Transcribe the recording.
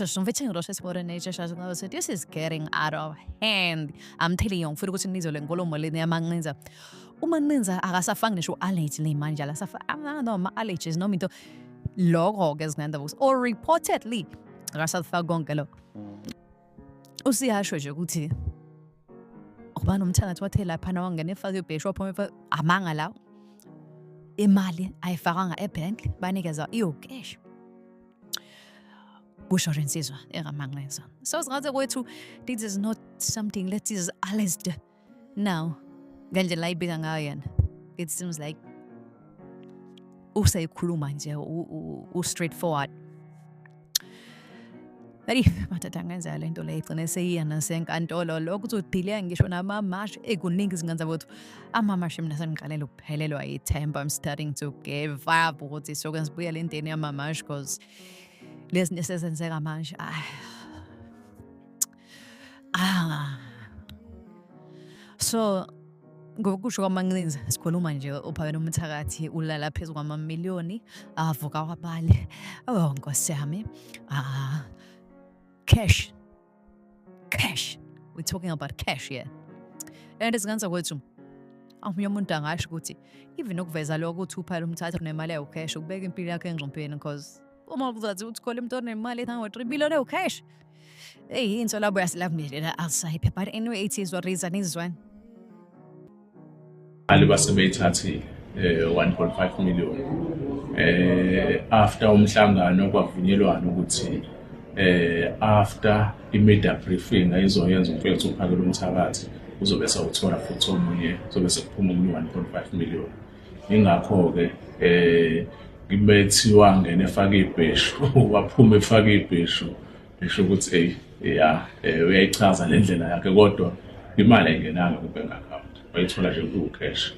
Sus não vetting roses por nature siya so this is getting out of hand. I'm telling you, mfuna ukuthi nizole nkulumo leni yamanqinza. Umanqinza akasafanga ngisho allergy manje alasafa noma allergies noma into lokho ke zinganda ukuthi or reportedly akasafaka konke lo. Usiyasho nje ukuthi ubani umthangathi wathe lapha na wangena efaka ibheshu waphuma amanga lawo. Imali ayifakanga ebank banikeza cash. Bushorensizwa engamanqinza. So singathi kwethu this is not something that is alleged. Now, ngendlela la ibika ngayo yena. It seems like useyikhuluma nje straightforward. Hayi matata ngenza lento le igcine seyiyana senkantolo lokho uthi udile ngisho namamashi ekuningi singenza ukuthi amamashi mina sengiqalela ukuphelelwa yithemba. I'm starting to give up ukuthi sokwenza buyele endeni yamamashi because lezinto sezenzeka manje so ngokusho kwamanqinza sikhuluma nje uphakela umthakathi ulala phezulu kwamamiliyoni avuka kwabale nkosi yami cash we're talking about cash here and isingenza kwethu omunye umuntu angasho ukuthi even ukuveza lokho ukuthi uphakela umthatha kunemali yayo-cash ukubeka impilo yakho engqopheni because uma uzathi uthole umuntu onemali ethango-3 billion cash into labo yasilavumelela outside but anyway it is what reason is one ali basebeyithathi 1.5 million after umhlangano kwavunyelwana ukuthi after i-media briefing ayizoyenza umfethu uphakela umthakathi uzobe sawuthola futhi omunye uzobe sekuphuma omunye 1.5 million ingakho-ke ngibethiwa ngene efaka ibheshu waphuma efaka ibheshu esho ukuthi uyayichaza le ndlela yakhe kodwa imali ayingenanga ku-bank account wayithola nje ku-cash.